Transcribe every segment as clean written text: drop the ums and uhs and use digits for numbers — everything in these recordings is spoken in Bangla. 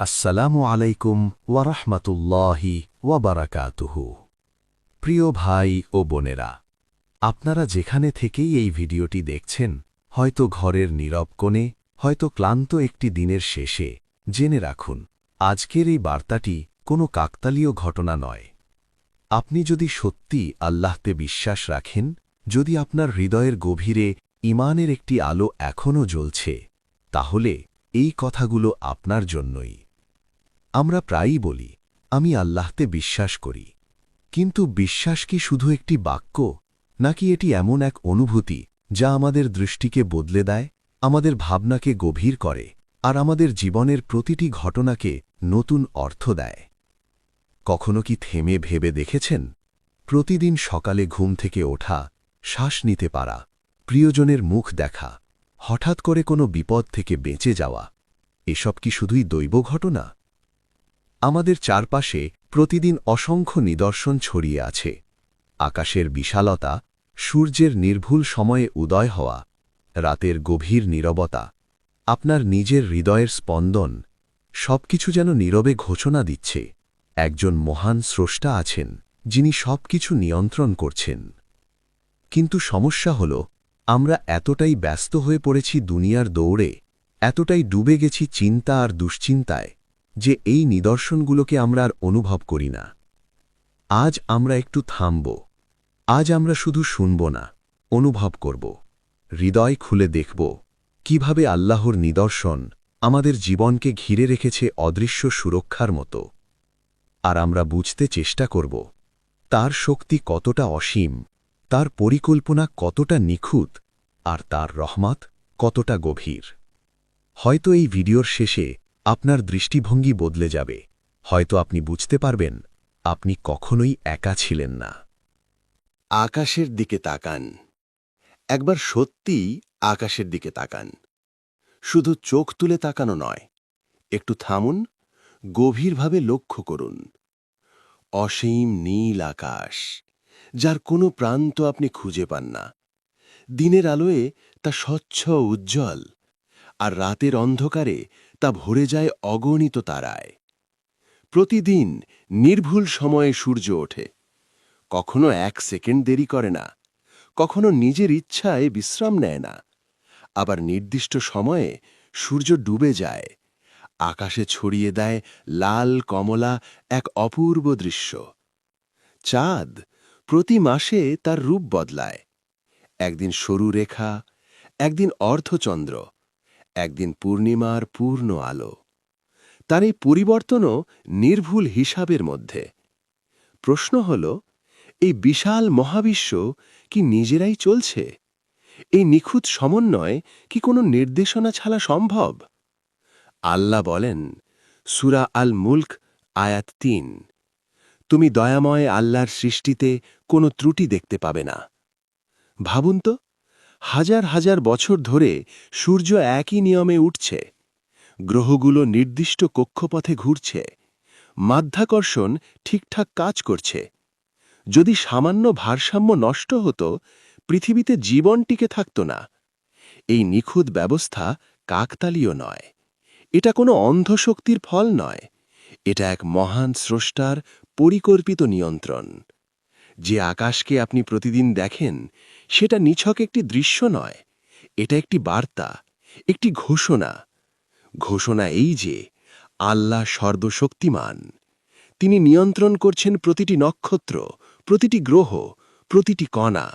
আসসালামু আলাইকুম ওয়ারাহমাতুল্লাহি ওয়াবারাকাতুহু। প্রিয় ভাই ও বোনেরা, আপনারা যেখানে থেকেই এই ভিডিওটি দেখছেন, হয়তো ঘরের নীরব কোণে, হয়তো ক্লান্ত একটি দিনের শেষে, জেনে রাখুন, আজকের এই বার্তাটি কোনো কাকতালীয় ঘটনা নয়। আপনি যদি সত্যি আল্লাহতে বিশ্বাস রাখেন, যদি আপনার হৃদয়ের গভীরে ঈমানের একটি আলো এখনও জ্বলছে, তাহলে এই কথাগুলো আপনার জন্যই। আমরা প্রায়ই বলি, আমি আল্লাহতে বিশ্বাস করি, কিন্তু বিশ্বাস কি শুধু একটি বাক্য, নাকি এটি এমন এক অনুভূতি যা আমাদের দৃষ্টিকে বদলে দেয়, আমাদের ভাবনাকে গভীর করে, আর আমাদের জীবনের প্রতিটি ঘটনাকে নতুন অর্থ দেয়? কখনো কি থেমে ভেবে দেখেছেন? প্রতিদিন সকালে ঘুম থেকে ওঠা, শ্বাস নিতে পারা, প্রিয়জনের মুখ দেখা, হঠাৎ করে কোনো বিপদ থেকে বেঁচে যাওয়া, এসব কি শুধুই দৈব ঘটনা? আমাদের চারপাশে প্রতিদিন অসংখ্য নিদর্শন ছড়িয়ে আছে। আকাশের বিশালতা, সূর্যের নির্ভুল সময়ে উদয় হওয়া, রাতের গভীর নীরবতা, আপনার নিজের হৃদয়ের স্পন্দন, সবকিছু যেন নীরবে ঘোষণা দিচ্ছে, একজন মহান স্রষ্টা আছেন, যিনি সবকিছু নিয়ন্ত্রণ করছেন। কিন্তু সমস্যা হল, আমরা এতটাই ব্যস্ত হয়ে পড়েছি দুনিয়ার দৌড়ে, এতটাই ডুবে গেছি চিন্তা আর দুশ্চিন্তায়, যে এই নিদর্শনগুলোকে আমরা আর অনুভব করি না। আজ আমরা একটু থামব। আজ আমরা শুধু শুনব না, অনুভব করব। হৃদয় খুলে দেখব কিভাবে আল্লাহর নিদর্শন আমাদের জীবনকে ঘিরে রেখেছে অদৃশ্য সুরক্ষার মতো। আর আমরা বুঝতে চেষ্টা করব তার শক্তি কতটা অসীম, তার পরিকল্পনা কতটা নিখুঁত, আর তার রহমত কতটা গভীর। হয়তো এই ভিডিওর শেষে আপনার দৃষ্টিভঙ্গি বদলে যাবে, হয়তো আপনি বুঝতে পারবেন আপনি কখনোই একা ছিলেন না। আকাশের দিকে তাকান। একবার সত্যিই আকাশের দিকে তাকান। শুধু চোখ তুলে তাকানো নয়, একটু থামুন, গভীরভাবে লক্ষ্য করুন। অসীম নীল আকাশ, যার কোনো প্রান্ত আপনি খুঁজে পান না। দিনের আলোয় তা স্বচ্ছ উজ্জ্বল, আর রাতের অন্ধকারে তা ভরে যায় অগণিত তারায়। প্রতিদিন নির্ভুল সময়ে সূর্য ওঠে, কখনো 1 সেকেন্ড দেরি করে না, কখনো নিজের ইচ্ছায় বিশ্রাম নেয় না। আবার নির্দিষ্ট সময়ে সূর্য ডুবে যায়, আকাশে ছড়িয়ে দেয় লাল কমলা এক অপূর্ব দৃশ্য। চাঁদ প্রতি মাসে তার রূপ বদলায়, একদিন সরু রেখা, একদিন অর্ধচন্দ্র, একদিন পূর্ণিমার পূর্ণ আলো। তার এই পরিবর্তনও নির্ভুল হিসাবের মধ্যে। প্রশ্ন হল, এই বিশাল মহাবিশ্ব কি নিজেরাই চলছে? এই নিখুঁত সমন্বয় কি কোনো নির্দেশনা ছাড়া সম্ভব? আল্লাহ বলেন, সূরা আল মুলক আয়াত ৩, তুমি দয়াময় আল্লাহর সৃষ্টিতে কোনো ত্রুটি দেখতে পাবে না। ভাবুন তো, হাজার হাজার বছর ধরে সূর্য একই নিয়মে উঠছে, গ্রহগুলো নির্দিষ্ট কক্ষপথে ঘুরছে, মাধ্যাকর্ষণ ঠিকঠাক কাজ করছে। যদি সামান্য ভারসাম্য নষ্ট হতো, পৃথিবীতে জীবন টিকে থাকত না। এই নিখুঁত ব্যবস্থা কাকতালীয় নয়, এটা কোনো অন্ধশক্তির ফল নয়, এটা এক মহান স্রষ্টার পরিকল্পিত নিয়ন্ত্রণ। যে আকাশকে আপনি প্রতিদিন দেখেন, সেটা নিছক একটি দৃশ্য নয়, এটা একটি বার্তা, একটি ঘোষণা। ঘোষণা এই যে, আল্লাহ সর্বশক্তিমান। তিনি নিয়ন্ত্রণ করছেন প্রতিটি নক্ষত্র, প্রতিটি গ্রহ, প্রতিটি কণা।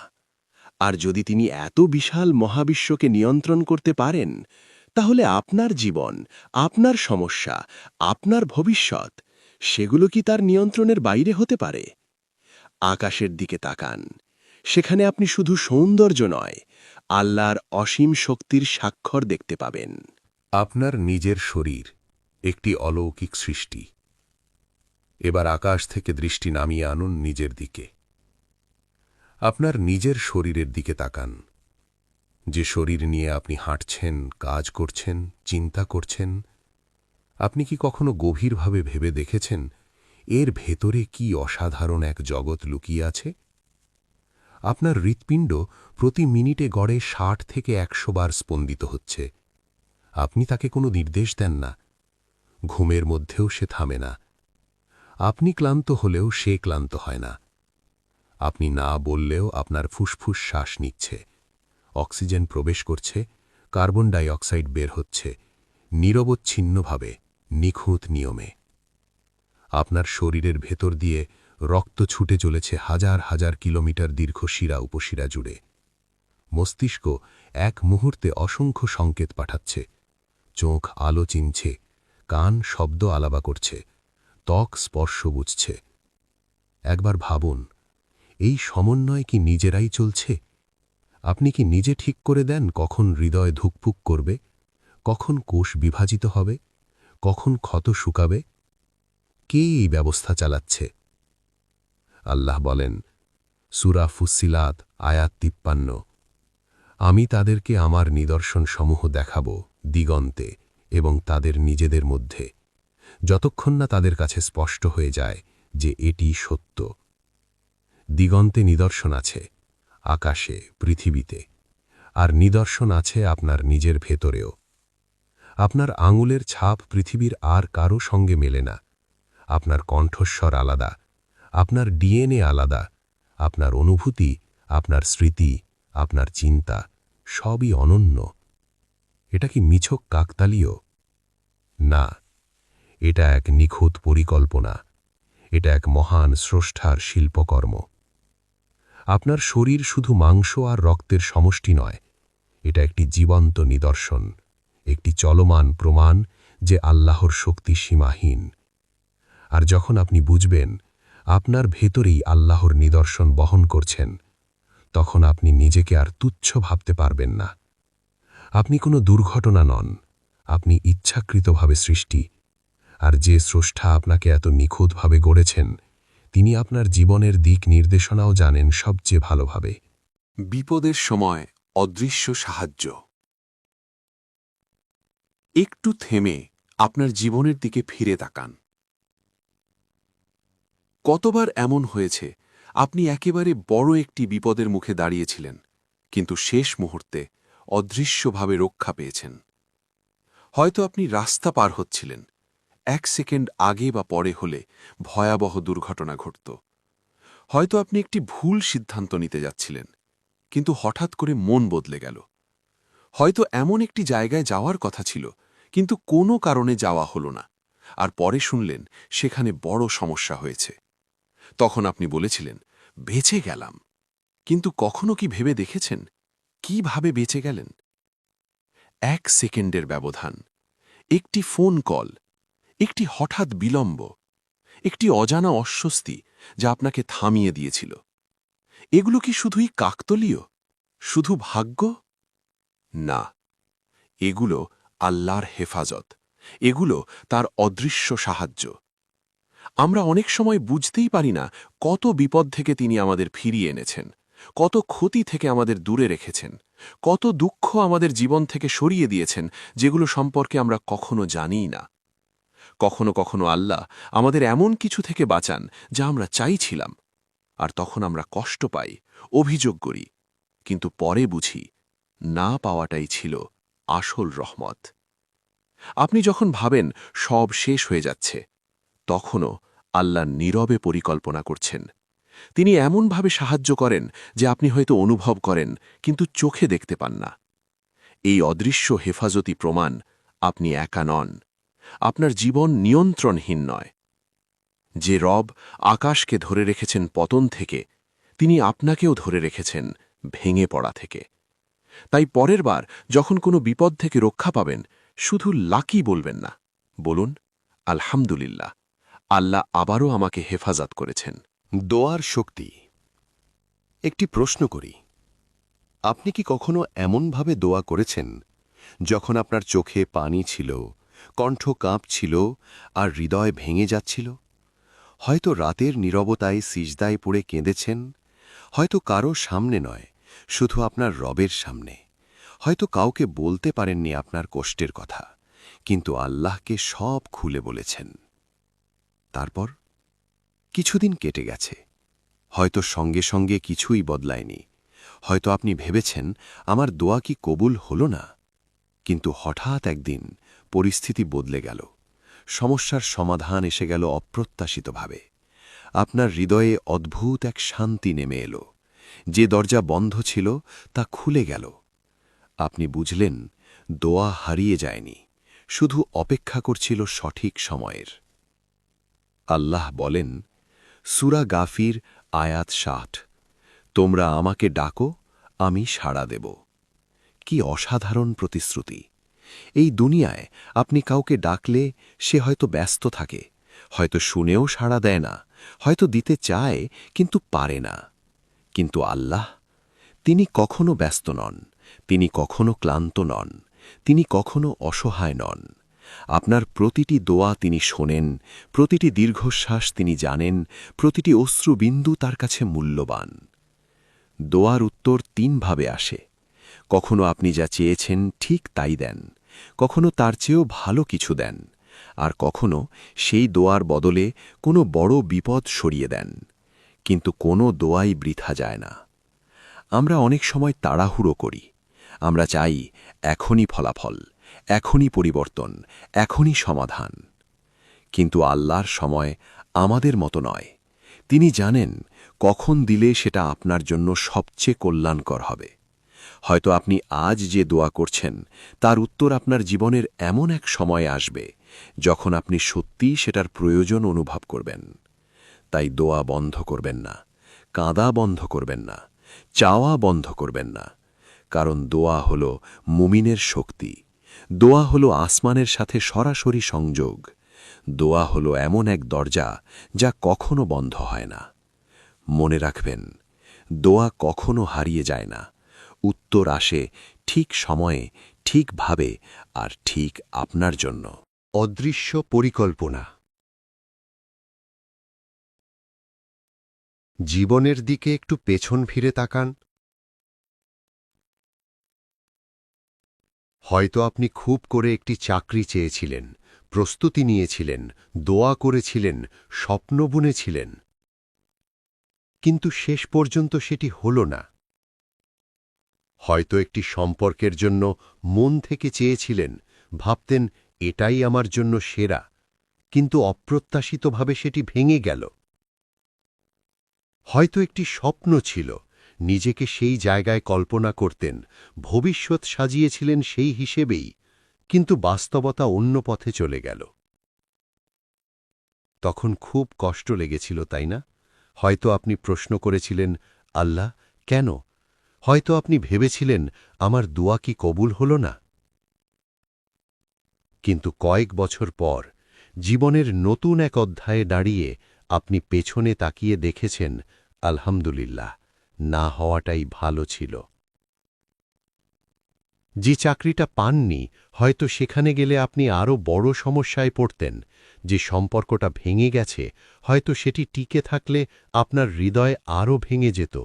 আর যদি তিনি এত বিশাল মহাবিশ্বকে নিয়ন্ত্রণ করতে পারেন, তাহলে আপনার জীবন, আপনার সমস্যা, আপনার ভবিষ্যৎ, সেগুলো কি তার নিয়ন্ত্রণের বাইরে হতে পারে? আকাশের দিকে তাকান। সেখানে আপনি শুধু সৌন্দর্য নয়, আল্লাহর অসীম শক্তির স্বাক্ষর দেখতে পাবেন। আপনার নিজের শরীর একটি অলৌকিক সৃষ্টি। এবার আকাশ থেকে দৃষ্টি নামিয়ে আনুন নিজের দিকে। আপনার নিজের শরীরের দিকে তাকান। যে শরীর নিয়ে আপনি হাঁটছেন, কাজ করছেন, চিন্তা করছেন, আপনি কি কখনো গভীরভাবে ভেবে দেখেছেন এর ভেতরে কি অসাধারণ এক জগৎ লুকিয়ে আছে? আপনার হৃৎপিণ্ড প্রতি মিনিটে গড়ে ৬০ থেকে ১০০ বার স্পন্দিত হচ্ছে। আপনি তাকে কোনো নির্দেশ দেন না, ঘুমের মধ্যেও সে থামে না। আপনি ক্লান্ত হলেও সে ক্লান্ত হয় না। আপনি না বললেও আপনার ফুসফুস শ্বাস নিচ্ছে, অক্সিজেন প্রবেশ করছে, কার্বন ডাই অক্সাইড বের হচ্ছে, নিরবচ্ছিন্নভাবে, নিখুঁত নিয়মে। আপনার শরীরের ভেতর দিয়ে রক্ত ছুটে চলেছে হাজার হাজার কিলোমিটার দীর্ঘ শিরা উপশিরা জুড়ে। মস্তিষ্ক এক মুহূর্তে অসংখ্য সংকেত পাঠাচ্ছে। চোখ আলো চিনছে, কান শব্দ আলাবা করছে, ত্বক স্পর্শ বুঝছে। একবার ভাবুন, এই সমন্বয় কি নিজেরাই চলছে? আপনি কি নিজে ঠিক করে দেন কখন হৃদয় ধুকপুক করবে, কখন কোষ বিভাজিত হবে, কখন ক্ষত শুকাবে? কে এই ব্যবস্থা চালাচ্ছে? আল্লাহ বলেন, সূরা ফুসসিলাত আয়াত 53, আমি তাদেরকে আমার নিদর্শন সমূহ দেখাব দিগন্তে এবং তাদের নিজেদের মধ্যে, যতক্ষণ না তাদের কাছে স্পষ্ট হয়ে যায় যে এটি সত্য। দিগন্তে নিদর্শন আছে, আকাশে, পৃথিবীতে, আর নিদর্শন আছে আপনার নিজের ভেতরেও। আপনার আঙুলের ছাপ পৃথিবীর আর কারো সঙ্গে মেলে না। আপনার কণ্ঠস্বর আলাদা, আপনার ডিএনএ আলাদা, আপনার অনুভূতি, আপনার স্মৃতি, আপনার চিন্তা সবই অনন্য। এটা কি মিছক কাকতালীয়? না, এটা এক নিখুঁত পরিকল্পনা। এটা এক মহান স্রষ্টার শিল্পকর্ম। আপনার শরীর শুধু মাংস আর রক্তের সমষ্টি নয়, এটা একটি জীবন্ত নিদর্শন, একটি চলমান প্রমাণ যে আল্লাহর শক্তি সীমাহীন। আর যখন আপনি বুঝবেন আপনার ভেতরেই আল্লাহর নিদর্শন বহন করছেন, তখন আপনি নিজেকে আর তুচ্ছ ভাবতে পারবেন না। আপনি কোনো দুর্ঘটনা নন, আপনি ইচ্ছাকৃতভাবে সৃষ্টি। আর যে স্রষ্টা আপনাকে এত নিখুঁতভাবে গড়েছেন, তিনি আপনার জীবনের দিক নির্দেশনাও জানেন সবচেয়ে ভালোভাবে। বিপদের সময় অদৃশ্য সাহায্য। একটু থেমে আপনার জীবনের দিকে ফিরে তাকান। কতবার এমন হয়েছে আপনি একেবারে বড় একটি বিপদের মুখে দাঁড়িয়েছিলেন, কিন্তু শেষ মুহূর্তে অদৃশ্যভাবে রক্ষা পেয়েছেন? হয়তো আপনি রাস্তা পার হচ্ছিলেন, 1 সেকেন্ড আগে বা পরে হলে ভয়াবহ দুর্ঘটনা ঘটত। হয়তো আপনি একটি ভুল সিদ্ধান্ত নিতে যাচ্ছিলেন, কিন্তু হঠাৎ করে মন বদলে গেল। হয়তো এমন একটি জায়গায় যাওয়ার কথা ছিল, কিন্তু কোনো কারণে যাওয়া হলো না, আর পরে শুনলেন সেখানে বড় সমস্যা হয়েছে। তখন আপনি বলেছিলেন, বেঁচে গেলাম। কিন্তু কখনো কি ভেবে দেখেছেন কিভাবে বেঁচে গেলেন? 1 সেকেন্ডের ব্যবধান, একটি ফোন কল, একটি হঠাৎ বিলম্ব, একটি অজানা অস্বস্তি যা আপনাকে থামিয়ে দিয়েছিল। এগুলো কি শুধুই কাকতলীয়, শুধু ভাগ্য? না, এগুলো আল্লাহর হেফাজত, এগুলো তার অদৃশ্য সাহায্য। আমরা অনেক সময় বুঝতেই পারি না কত বিপদ থেকে তিনি আমাদের ফিরিয়ে এনেছেন, কত ক্ষতি থেকে আমাদের দূরে রেখেছেন, কত দুঃখ আমাদের জীবন থেকে সরিয়ে দিয়েছেন যেগুলো সম্পর্কে আমরা কখনো জানিই না। কখনো কখনো আল্লাহ আমাদের এমন কিছু থেকে বাঁচান যা আমরা চাইছিলাম, আর তখন আমরা কষ্ট পাই, অভিযোগ করি, কিন্তু পরে বুঝি না পাওয়াটাই ছিল আসল রহমত। আপনি যখন ভাবেন সব শেষ হয়ে যাচ্ছে, তখনও আল্লাহ নীরবে পরিকল্পনা করছেন। তিনি এমনভাবে সাহায্য করেন যে আপনি হয়তো অনুভব করেন, কিন্তু চোখে দেখতে পান না। এই অদৃশ্য হেফাজতি প্রমাণ আপনি একা নন, আপনার জীবন নিয়ন্ত্রণহীন নয়। যে রব আকাশকে ধরে রেখেছেন পতন থেকে, তিনি আপনাকেও ধরে রেখেছেন ভেঙে পড়া থেকে। তাই পরের বার যখন কোনো বিপদ থেকে রক্ষা পাবেন, শুধু লাকি বলবেন না, বলুন, আলহামদুলিল্লাহ, আল্লাহ আবারও আমাকে হেফাজত করেছেন। দোয়ার শক্তি। একটি প্রশ্ন করি, আপনি কি কখনো এমনভাবে দোয়া করেছেন যখন আপনার চোখে পানি ছিল, কণ্ঠ কাঁপছিল আর হৃদয় ভেঙে যাচ্ছিল? হয়তো রাতের নীরবতায় সিজদায় পড়ে কেঁদেছেন, হয়তো কারো সামনে নয়, শুধু আপনার রবের সামনে। হয়তো কাউকে বলতে পারেননি আপনার কষ্টের কথা, কিন্তু আল্লাহকে সব খুলে বলেছেন। তারপর কিছুদিন কেটে গেছে, হয়তো সঙ্গে সঙ্গে কিছুই বদলায়নি। হয়তো আপনি ভেবেছেন আমার দোয়া কি কবুল হল না, কিন্তু হঠাৎ একদিন পরিস্থিতি বদলে গেল। সমস্যার সমাধান এসে গেল অপ্রত্যাশিতভাবে। আপনার হৃদয়ে অদ্ভুত এক শান্তি নেমে এলো। যে দরজা বন্ধ ছিল তা খুলে গেল। আপনি বুঝলেন, দোয়া হারিয়ে যায়নি, শুধু অপেক্ষা করছিল সঠিক সময়ের। আল্লাহ বলেন, সূরা গাফির আয়াত ৬০, তোমরা আমাকে ডাকো, আমি সাড়া দেব। কি অসাধারণ প্রতিশ্রুতি! এই দুনিয়ায় আপনি কাউকে ডাকলে সে হয়তো ব্যস্ত থাকে, হয়তো শুনেও সাড়া দেয় না, হয়তো দিতে চায় কিন্তু পারে না। কিন্তু আল্লাহ, তিনি কখনো ব্যস্ত নন, তিনি কখনো ক্লান্ত নন, তিনি কখনো অসহায় নন। আপনার প্রতিটি দোয়া তিনি শোনেন, প্রতিটি দীর্ঘশ্বাস তিনি জানেন, প্রতিটি অশ্রুবিন্দু তার কাছে মূল্যবান। দোয়ার উত্তর তিনভাবে আসে। কখনো আপনি যা চেয়েছেন ঠিক তাই দেন, কখনো তার চেয়েও ভালো কিছু দেন, আর কখনো সেই দোয়ার বদলে কোনো বড় বিপদ সরিয়ে দেন। কিন্তু কোনো দোয়াই বৃথা যায় না। আমরা অনেক সময় তাড়াহুড়ো করি। আমরা চাই এখনই ফলাফল, এখনই পরিবর্তন, এখনই সমাধান। কিন্তু আল্লাহর সময় আমাদের মতো নয়। তিনি জানেন কখন দিলে সেটা আপনার জন্য সবচেয়ে কল্যাণকর হবে। হয়তো আপনি আজ যে দোয়া করছেন তার উত্তর আপনার জীবনের এমন এক সময় আসবে যখন আপনি সত্যিই সেটার প্রয়োজন অনুভব করবেন। তাই দোয়া বন্ধ করবেন না, কাঁদা বন্ধ করবেন না, চাওয়া বন্ধ করবেন না। কারণ দোয়া হল মুমিনের শক্তি, দোয়া হল আসমানের সাথে সরাসরি সংযোগ, দোয়া হল এমন এক দরজা যা কখনো বন্ধ হয় না। মনে রাখবেন, দোয়া কখনো হারিয়ে যায় না, উত্তর আসে ঠিক সময়ে, ঠিকভাবে, আর ঠিক আপনার জন্য। অদৃশ্য পরিকল্পনা। জীবনের দিকে একটু পেছন ফিরে তাকান। হয়তো আপনি খুব করে একটি চাকরি চেয়েছিলেন, প্রস্তুতি নিয়েছিলেন, দোয়া করেছিলেন, স্বপ্ন বুনেছিলেন, কিন্তু শেষ পর্যন্ত সেটি হল না। হয়তো একটি সম্পর্কের জন্য মন থেকে চেয়েছিলেন, ভাবতেন এটাই আমার জন্য সেরা, কিন্তু অপ্রত্যাশিতভাবে সেটি ভেঙে গেল। হয়তো একটি স্বপ্ন ছিল, নিজেকে সেই জায়গায় কল্পনা করতেন, ভবিষ্যৎ সাজিয়েছিলেন সেই হিসেবেই, কিন্তু বাস্তবতা অন্য পথে চলে গেল। তখন খুব কষ্ট লেগেছিল, তাই না? হয়তো আপনি প্রশ্ন করেছিলেন, আল্লাহ কেন? হয়তো আপনি ভেবেছিলেন, আমার দোয়া কি কবুল হল না? কিন্তু কয়েক বছর পর, জীবনের নতুন এক অধ্যায়ে দাঁড়িয়ে আপনি পেছনে তাকিয়ে দেখেছেন, আলহামদুলিল্লাহ, না হওয়াটাই ভালো ছিল। যে চাকরিটা পাননি, হয়তো সেখানে গেলে আপনি আরও বড় সমস্যায় পড়তেন। যে সম্পর্কটা ভেঙে গেছে, হয়তো সেটি টিকে থাকলে আপনার হৃদয় আরও ভেঙে যেত।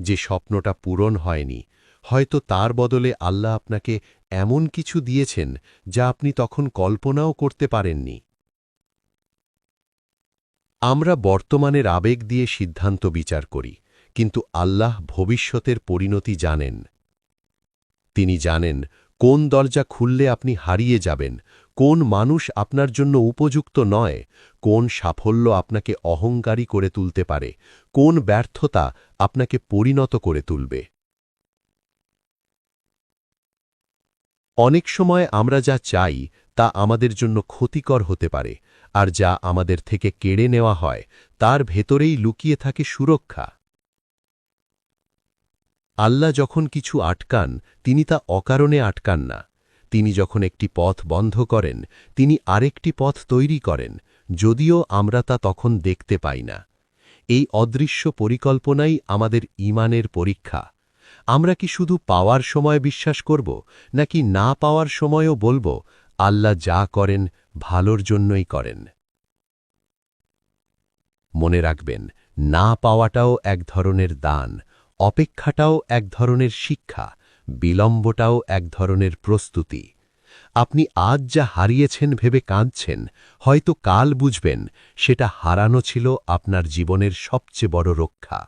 যে স্বপ্নটা পূরণ হয়নি, হয়তো তার বদলে আল্লাহ আপনাকে এমন কিছু দিয়েছেন যা আপনি তখন কল্পনাও করতে পারেননি। আমরা বর্তমানের আবেগ দিয়ে সিদ্ধান্ত বিচার করি, কিন্তু আল্লাহ ভবিষ্যতের পরিণতি জানেন। তিনি জানেন কোন দরজা খুললে আপনি হারিয়ে যাবেন, কোন মানুষ আপনার জন্য উপযুক্ত নয়, কোন সাফল্য আপনাকে অহংকারী করে তুলতে পারে, কোন ব্যর্থতা আপনাকে পরিণত করে তুলবে। অনেক সময় আমরা যা চাই তা আমাদের জন্য ক্ষতিকর হতে পারে, আর যা আমাদের থেকে কেড়ে নেওয়া হয় তার ভেতরেই লুকিয়ে থাকে সুরক্ষা। আল্লাহ যখন কিছু আটকান, তিনি তা অকারণে আটকান না। তিনি যখন একটি পথ বন্ধ করেন, তিনি আরেকটি পথ তৈরি করেন, যদিও আমরা তা তখন দেখতে পাই না। এই অদৃশ্য পরিকল্পনাই আমাদের ঈমানের পরীক্ষা। আমরা কি শুধু পাওয়ার সময় বিশ্বাস করব, নাকি না পাওয়ার সময়ও বলব, আল্লাহ যা করেন ভালোর জন্যই করেন? মনে রাখবেন, না পাওয়াটাও এক ধরনের দান, অপেক্ষাটাও এক ধরনের শিক্ষা, বিলম্বটাও এক ধরনের প্রস্তুতি। আপনি আজ যা হারিয়েছেন ভেবে কাঁদছেন, হয়তো কাল বুঝবেন সেটা হারানো ছিল আপনার জীবনের সবচেয়ে বড় রক্ষা।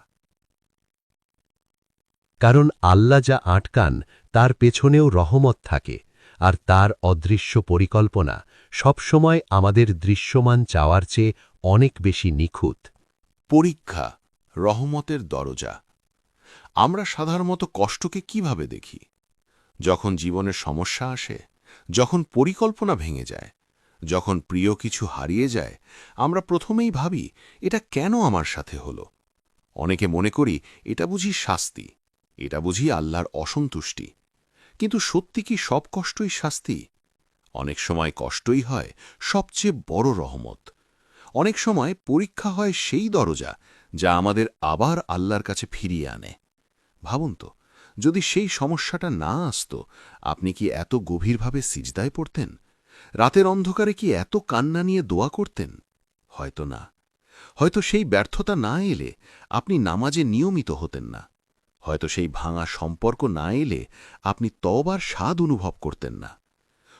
কারণ আল্লাহ যা আটকান তার পেছনেও রহমত থাকে, আর তার অদৃশ্য পরিকল্পনা সবসময় আমাদের দৃশ্যমান চাওয়ার চেয়ে অনেক বেশি নিখুঁত। পরীক্ষা রহমতের দরজা। আমরা সাধারণত কষ্টকে কিভাবে দেখি? যখন জীবনের সমস্যা আসে, যখন পরিকল্পনা ভেঙে যায়, যখন প্রিয় কিছু হারিয়ে যায়, আমরা প্রথমেই ভাবি, এটা কেন আমার সাথে হলো? অনেকে মনে করি এটা বুঝি শাস্তি, এটা বুঝি আল্লাহর অসন্তুষ্টি। কিন্তু সত্যি কি সব কষ্টই শাস্তি? অনেক সময় কষ্টই হয় সবচেয়ে বড় রহমত। অনেক সময় পরীক্ষা হয় সেই দরজা যা আমাদের আবার আল্লাহর কাছে ফিরিয়ে আনে। ভাবুন তো, যদি সেই সমস্যাটা না আসতো, আপনি কি এত গভীরভাবে সিজদায় পড়তেন? রাতের অন্ধকারে কি এত কান্না নিয়ে দোয়া করতেন? হয়তো না। হয়তো সেই ব্যর্থতা না এলে আপনি নামাজে নিয়মিত হতেন না। হয়তো সেই ভাঙা সম্পর্ক না এলে আপনি তওবার স্বাদ অনুভব করতেন না।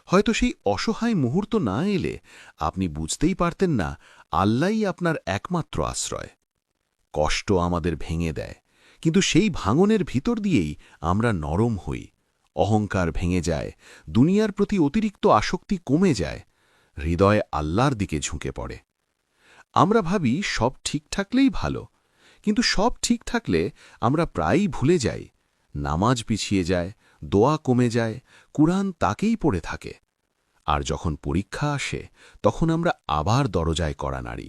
হয়তো সেই অসহায় মুহূর্ত না এলে আপনি বুঝতেই পারতেন না আল্লাহই আপনার একমাত্র আশ্রয়। কষ্ট আমাদের ভেঙে দেয়, কিন্তু সেই ভাঙনের ভিতর দিয়েই আমরা নরম হই। অহংকার ভেঙে যায়, দুনিয়ার প্রতি অতিরিক্ত আসক্তি কমে যায়, হৃদয় আল্লাহর দিকে ঝুঁকে পড়ে। আমরা ভাবি সব ঠিক থাকলেই ভালো, কিন্তু সব ঠিক থাকলে আমরা প্রায়ই ভুলে যাই। নামাজ পিছিয়ে যায়, দোয়া কমে যায়, কুরআন তাকেই পড়ে থাকে। আর যখন পরীক্ষা আসে, তখন আমরা আবার দরজায় কড়া নাড়ি,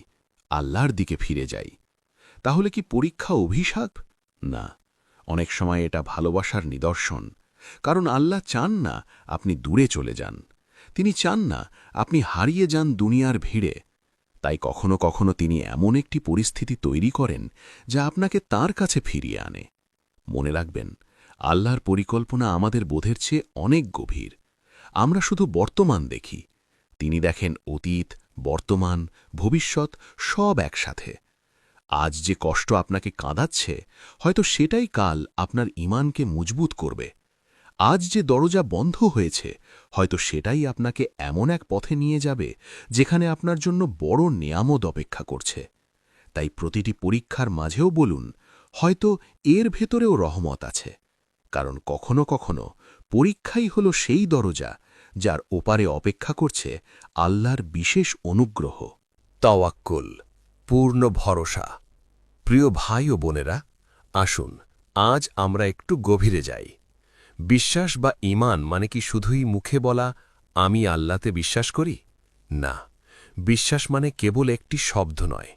আল্লাহর দিকে ফিরে যাই। তাহলে কি পরীক্ষা অভিশাপ? না, অনেক সময় এটা ভালোবাসার নিদর্শন। কারণ আল্লাহ চান না আপনি দূরে চলে যান, তিনি চান না আপনি হারিয়ে যান দুনিয়ার ভিড়ে। তাই কখনো কখনো তিনি এমন একটি পরিস্থিতি তৈরি করেন যা আপনাকে তার কাছে ফিরিয়ে আনে। মনে রাখবেন, আল্লাহর পরিকল্পনা আমাদের বোধের চেয়ে অনেক গভীর। আমরা শুধু বর্তমান দেখি, তিনি দেখেন অতীত, বর্তমান, ভবিষ্যৎ সব একসাথে। আজ যে কষ্ট আপনাকে কাঁদাচ্ছে, হয়তো সেটাই কাল আপনার ঈমানকে মজবুত করবে। আজ যে দরজা বন্ধ হয়েছে, হয়তো সেটাই আপনাকে এমন এক পথে নিয়ে যাবে যেখানে আপনার জন্য বড় নেয়ামত অপেক্ষা করছে। তাই প্রতিটি পরীক্ষার মাঝেও বলুন, হয়তো এর ভেতরেও রহমত আছে। কারণ কখনো কখনো পরীক্ষাই হল সেই দরজা যার ওপারে অপেক্ষা করছে আল্লাহর বিশেষ অনুগ্রহ। তাওয়াক্কুল, পূর্ণ ভরসা। প্রিয় ভাই ও বোনেরা, আসুন আজ আমরা একটু গভীরে যাই। বিশ্বাস বা ঈমান মানে কি শুধুই মুখে বলা আমি আল্লাহতে বিশ্বাস করি? না, বিশ্বাস মানে কেবল একটি শব্দ নয়।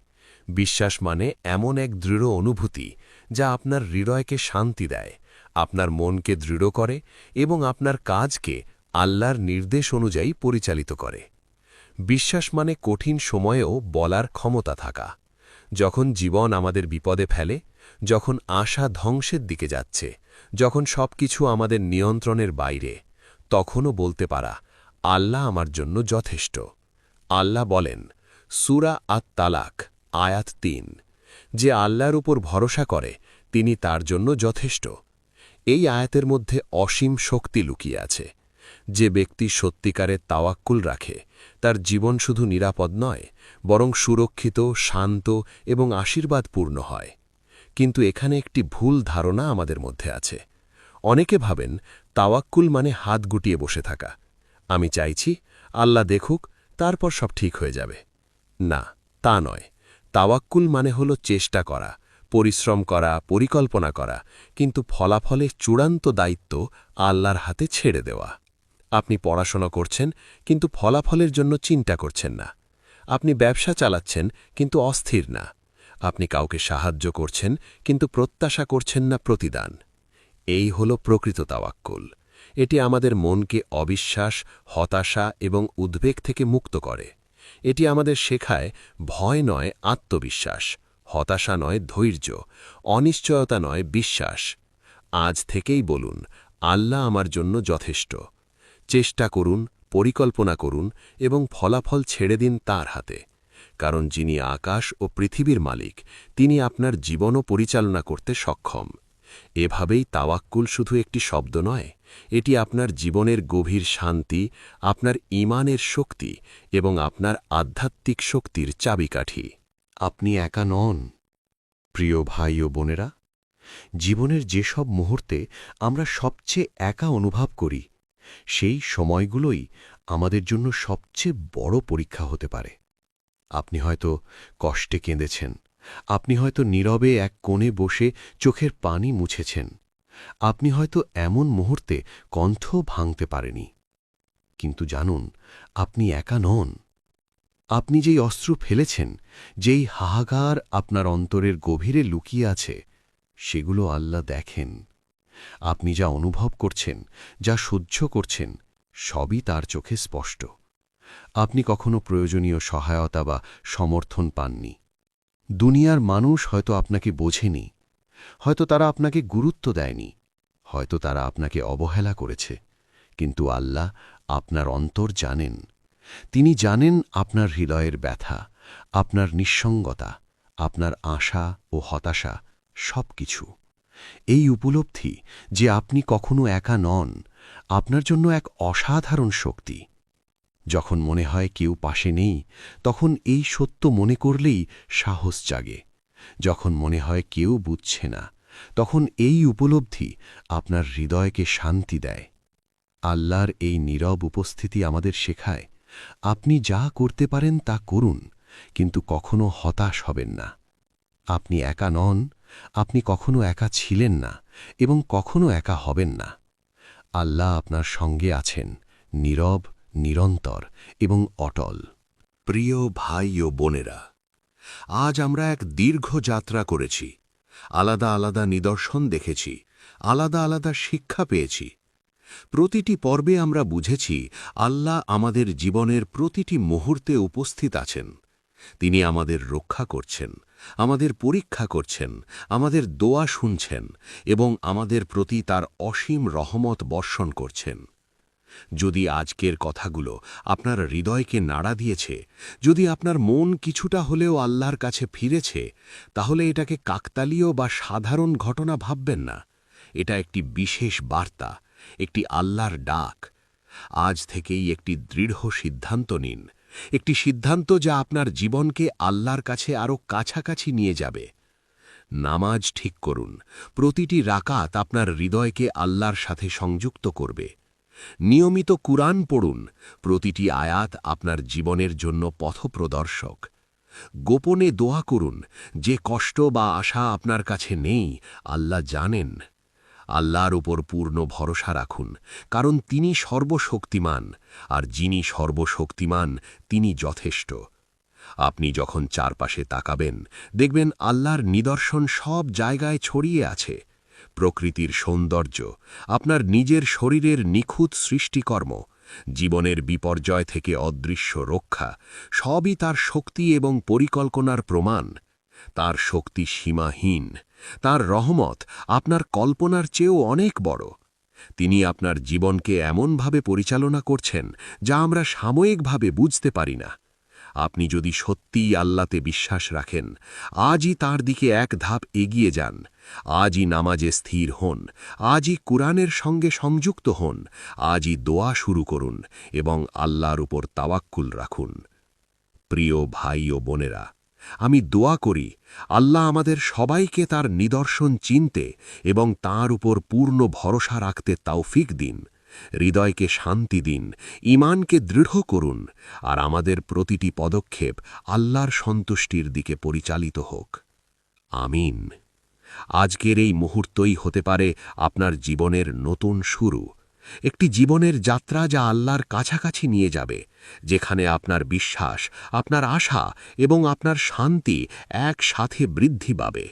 বিশ্বাস মানে এমন এক দৃঢ় অনুভূতি যা আপনার হৃদয়কে শান্তি দেয়, আপনার মনকে দৃঢ় করে এবং আপনার কাজকে আল্লাহর নির্দেশ অনুযায়ী পরিচালিত করে। বিশ্বাস মানে কঠিন সময়েও বলার ক্ষমতা থাকা। যখন জীবন আমাদের বিপদে ফেলে, যখন আশা ধ্বংসের দিকে যাচ্ছে, যখন সবকিছু আমাদের নিয়ন্ত্রণের বাইরে, তখনও বলতে পারা আল্লাহ আমার জন্য যথেষ্ট। আল্লাহ বলেন, সূরা আত-তালাক আয়াত ৩, যে আল্লাহর উপর ভরসা করে তিনি তার জন্য যথেষ্ট। এই আয়াতের মধ্যে অসীম শক্তি লুকিয়ে আছে। যে ব্যক্তি সত্যিকারের তাওয়াক্কুল রাখে, তার জীবন শুধু নিরাপদ নয়, বরং সুরক্ষিত, শান্ত এবং আশীর্বাদপূর্ণ হয়। কিন্তু এখানে একটি ভুল ধারণা আমাদের মধ্যে আছে। অনেকে ভাবেন তাওয়াক্কুল মানে হাত গুটিয়ে বসে থাকা। আমি চাইছি আল্লাহ দেখুক, তারপর সব ঠিক হয়ে যাবে। না, তা নয়। তাওয়াক্কুল মানে হল চেষ্টা করা, পরিশ্রম করা, পরিকল্পনা করা, কিন্তু ফলাফলে চূড়ান্ত দায়িত্ব আল্লাহর হাতে ছেড়ে দেওয়া। আপনি পড়াশোনা করছেন, কিন্তু ফলাফলের জন্য চিন্তা করছেন না। আপনি ব্যবসা চালাচ্ছেন, কিন্তু অস্থির না। আপনি কাউকে সাহায্য করছেন, কিন্তু প্রত্যাশা করছেন না প্রতিদান। এই হল প্রকৃত তাওয়াক্কুল। এটি আমাদের মনকে অবিশ্বাস, হতাশা এবং উদ্বেগ থেকে মুক্ত করে। এটি আমাদের শেখায় ভয় নয় আত্মবিশ্বাস, হতাশা নয় ধৈর্য, অনিশ্চয়তা নয় বিশ্বাস। আজ থেকেই বলুন, আল্লাহ আমার জন্য যথেষ্ট। চেষ্টা করুন, পরিকল্পনা করুন এবং ফলাফল ছেড়ে দিন তার হাতে। কারণ যিনি আকাশ ও পৃথিবীর মালিক, তিনি আপনার জীবনও পরিচালনা করতে সক্ষম। এভাবেই তাওয়াক্কুল শুধু একটি শব্দ নয়, এটি আপনার জীবনের গভীর শান্তি, আপনার ঈমানের শক্তি এবং আপনার আধ্যাত্মিক শক্তির চাবিকাঠি। আপনি একা নন, প্রিয় ভাই ও বোনেরা। জীবনের যেসব মুহূর্তে আমরা সবচেয়ে একা অনুভব করি, সেই সময়গুলোই আমাদের জন্য সবচেয়ে বড় পরীক্ষা হতে পারে। আপনি হয়তো কষ্টে কেঁদেছেন, আপনি হয়তো নীরবে এক কোণে বসে চোখের পানি মুছেছেন, আপনি হয়তো এমন মুহূর্তে কণ্ঠ ভাঙতে পারেনি। কিন্তু জানুন, আপনি একা নন। আপনি যেই অশ্রু ফেলেছেন, যেই হাহাকার আপনার অন্তরের গভীরে লুকিয়ে আছে, সেগুলো আল্লাহ দেখেন। আপনি যা অনুভব করছেন, যা সহ্য করছেন, সবই তার চোখে স্পষ্ট। আপনি কখনো প্রয়োজনীয় সহায়তা বা সমর্থন পাননি। দুনিয়ার মানুষ হয়তো আপনাকে বোঝেনি, হয়তো তারা আপনাকে গুরুত্ব দেয়নি, হয়তো তারা আপনাকে অবহেলা করেছে, কিন্তু আল্লাহ আপনার অন্তর জানেন। তিনি জানেন আপনার হৃদয়ের ব্যথা, আপনার নিঃসঙ্গতা, আপনার আশা ও হতাশা, সবকিছু। এই উপলব্ধি যে আপনি কখনো একা নন, আপনার জন্য এক অসাধারণ শক্তি। যখন মনে হয় কেউ পাশে নেই, তখন এই সত্য মনে করলেই সাহস জাগে। যখন মনে হয় কেউ বুঝছে না, তখন এই উপলব্ধি আপনার হৃদয়কে শান্তি দেয়। আল্লাহর এই নীরব উপস্থিতি আমাদের শেখায়, আপনি যা করতে পারেন তা করুন, কিন্তু কখনো হতাশ হবেন না। আপনি একা নন, আপনি কখনো একা ছিলেন না এবং কখনো একা হবেন না। আল্লাহ আপনার সঙ্গে আছেন, নীরব, নিরন্তর এবং অটল। প্রিয় ভাই ও বোনেরা, আজ আমরা এক দীর্ঘ যাত্রা করেছি, আলাদা আলাদা নিদর্শন দেখেছি, আলাদা আলাদা শিক্ষা পেয়েছি। প্রতিটি পর্বে আমরা বুঝেছি আল্লাহ আমাদের জীবনের প্রতিটি মুহূর্তে উপস্থিত আছেন। তিনি আমাদের রক্ষা করছেন, আমাদের পরীক্ষা করছেন, আমাদের দোয়া শুনছেন এবং আমাদের প্রতি তার অসীম রহমত বর্ষণ করছেন। যদি আজকের কথাগুলো আপনার হৃদয়কে নাড়া দিয়েছে, যদি আপনার মন কিছুটা হলেও আল্লাহর কাছে ফিরেছে, তাহলে এটাকে কাকতালীয় বা সাধারণ ঘটনা ভাববেন না। এটা একটি বিশেষ বার্তা, একটি আল্লাহর ডাক। আজ থেকেই একটি দৃঢ় সিদ্ধান্ত নিন, একটি সিদ্ধান্ত যা আপনার জীবনকে আল্লাহর কাছে আরও কাছাকাছি নিয়ে যাবে। নামাজ ঠিক করুন, প্রতিটি রাকাত আপনার হৃদয়কে আল্লাহর সাথে সংযুক্ত করবে। নিয়মিত কুরআন পড়ুন, প্রতিটি আয়াত আপনার জীবনের জন্য পথপ্রদর্শক। গোপনে দোয়া করুন, যে কষ্ট বা আশা আপনার কাছে নেই, আল্লাহ জানেন। আল্লাহর উপর পূর্ণ ভরসা রাখুন, কারণ তিনি সর্বশক্তিমান, আর যিনি সর্বশক্তিমান তিনি যথেষ্ট। আপনি যখন চারপাশে তাকাবেন, দেখবেন আল্লাহর নিদর্শন সব জায়গায় ছড়িয়ে আছে। প্রকৃতির সৌন্দর্য, আপনার নিজের শরীরের নিখুঁত সৃষ্টিকর্ম, জীবনের বিপর্যয় থেকে অদৃশ্য রক্ষা, সবই তার শক্তি এবং পরিকল্পনার প্রমাণ। তার শক্তি সীমাহীন, তার রহমত আপনার কল্পনার চেয়েও অনেক বড়। তিনি আপনার জীবনকে এমনভাবে পরিচালনা করছেন যা আমরা সাময়িকভাবে বুঝতে পারি না। আপনি যদি সত্যিই আল্লাহতে বিশ্বাস রাখেন, আজই তার দিকে এক ধাপ এগিয়ে যান। আজই নামাজে স্থির হন, আজই কুরআনের সঙ্গে সংযুক্ত হন, আজই দোয়া শুরু করুন এবং আল্লাহর উপর তাওয়াক্কুল রাখুন। প্রিয় ভাই ও বোনেরা, আমি দোয়া করি আল্লাহ আমাদের সবাইকে তার নিদর্শন চিনতে এবং তার উপর পূর্ণ ভরসা রাখতে তৌফিক দিন। হৃদয়কে শান্তি দিন, ঈমানকে দৃঢ় করুন, আর আমাদের প্রতিটি পদক্ষেপ আল্লাহর সন্তুষ্টির দিকে পরিচালিত হোক। আমিন। আজকের এই মুহূর্তই হতে পারে আপনার জীবনের নতুন শুরু, একটি জীবনের যাত্রা যা আল্লাহর কাছাকাছি নিয়ে যাবে, যেখানে আপনার বিশ্বাস, আপনার আশা এবং আপনার শান্তি একসাথে বৃদ্ধি পাবে।